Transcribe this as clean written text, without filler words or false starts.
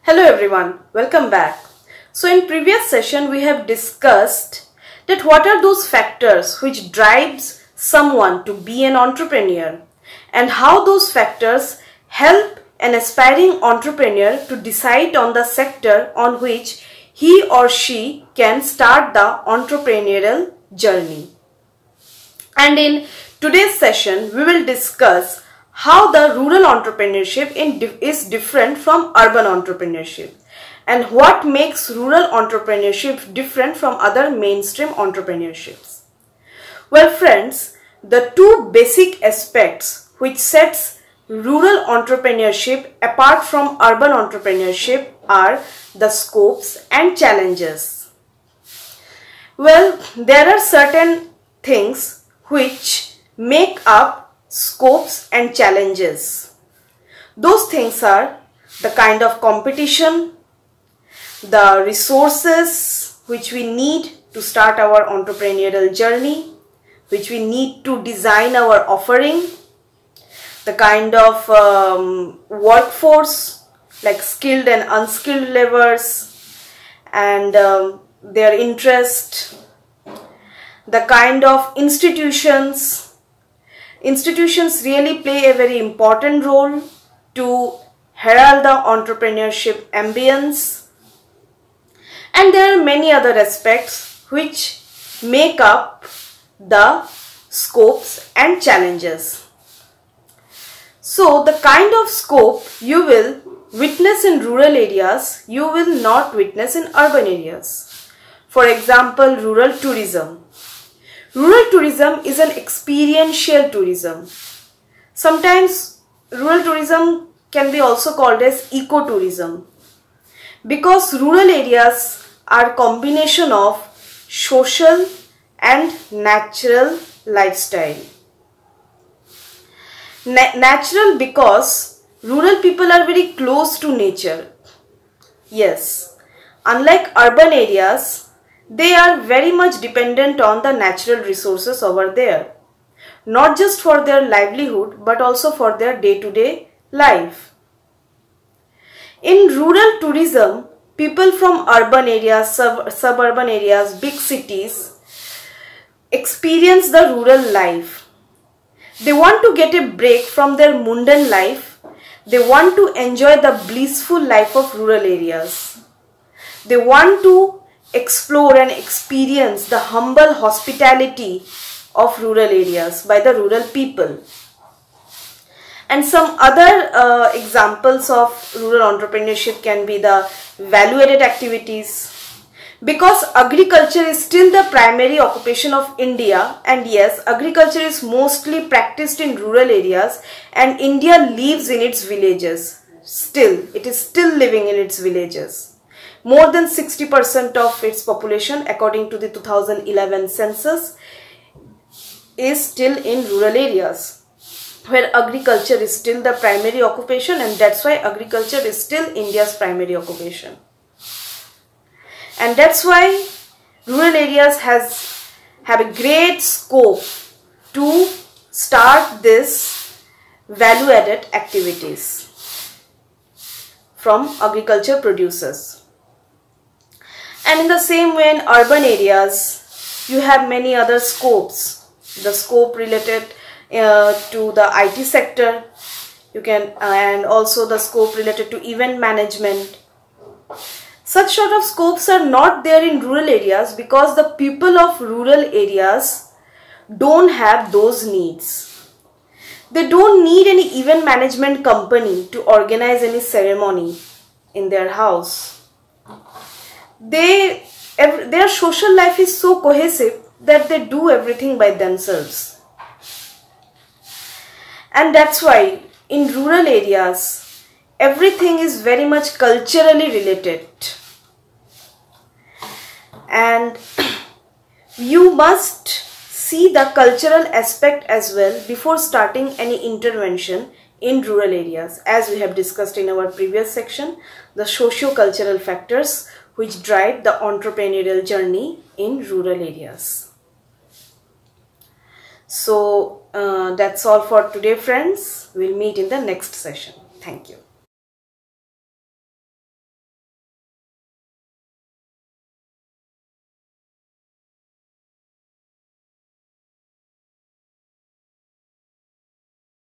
Hello everyone, welcome back. So in previous session we have discussed that what are those factors which drives someone to be an entrepreneur and how those factors help an aspiring entrepreneur to decide on the sector on which he or she can start the entrepreneurial journey. And in today's session we will discuss how the rural entrepreneurship is different from urban entrepreneurship and what makes rural entrepreneurship different from other mainstream entrepreneurships. Well friends, the two basic aspects which sets rural entrepreneurship apart from urban entrepreneurship are the scopes and challenges. Well, there are certain things which make up scopes and challenges. Those things are the kind of competition, the resources which we need to start our entrepreneurial journey, which we need to design our offering, the kind of workforce like skilled and unskilled laborers and their interest, the kind of institutions. Institutions really play a very important role to herald the entrepreneurship ambience, and there are many other aspects which make up the scopes and challenges. So the kind of scope you will witness in rural areas, you will not witness in urban areas. For example, rural tourism. Rural tourism is an experiential tourism. Sometimes rural tourism can be also called as ecotourism because rural areas are a combination of social and natural lifestyle. Natural because rural people are very close to nature. Yes, unlike urban areas, they are very much dependent on the natural resources over there, not just for their livelihood but also for their day-to-day life. In rural tourism, people from urban areas, suburban areas, big cities experience the rural life. They want to get a break from their mundane life. They want to enjoy the blissful life of rural areas. They want to explore and experience the humble hospitality of rural areas by the rural people. And some other examples of rural entrepreneurship can be the value-added activities. Because agriculture is still the primary occupation of India, and yes, agriculture is mostly practiced in rural areas and India lives in its villages. Still, it is still living in its villages. More than 60% of its population, according to the 2011 census, is still in rural areas, where agriculture is still the primary occupation, and that's why agriculture is still India's primary occupation. And that's why rural areas have a great scope to start this value-added activities from agriculture producers. And in the same way in urban areas, you have many other scopes. The scope related to the IT sector, and also the scope related to event management. Such sort of scopes are not there in rural areas because the people of rural areas don't have those needs. They don't need any event management company to organize any ceremony in their house. Their social life is so cohesive that they do everything by themselves. And that's why in rural areas, everything is very much culturally related. And you must see the cultural aspect as well before starting any intervention in rural areas. As we have discussed in our previous section, the socio-cultural factors which drive the entrepreneurial journey in rural areas. So that's all for today, friends. We'll meet in the next session. Thank you.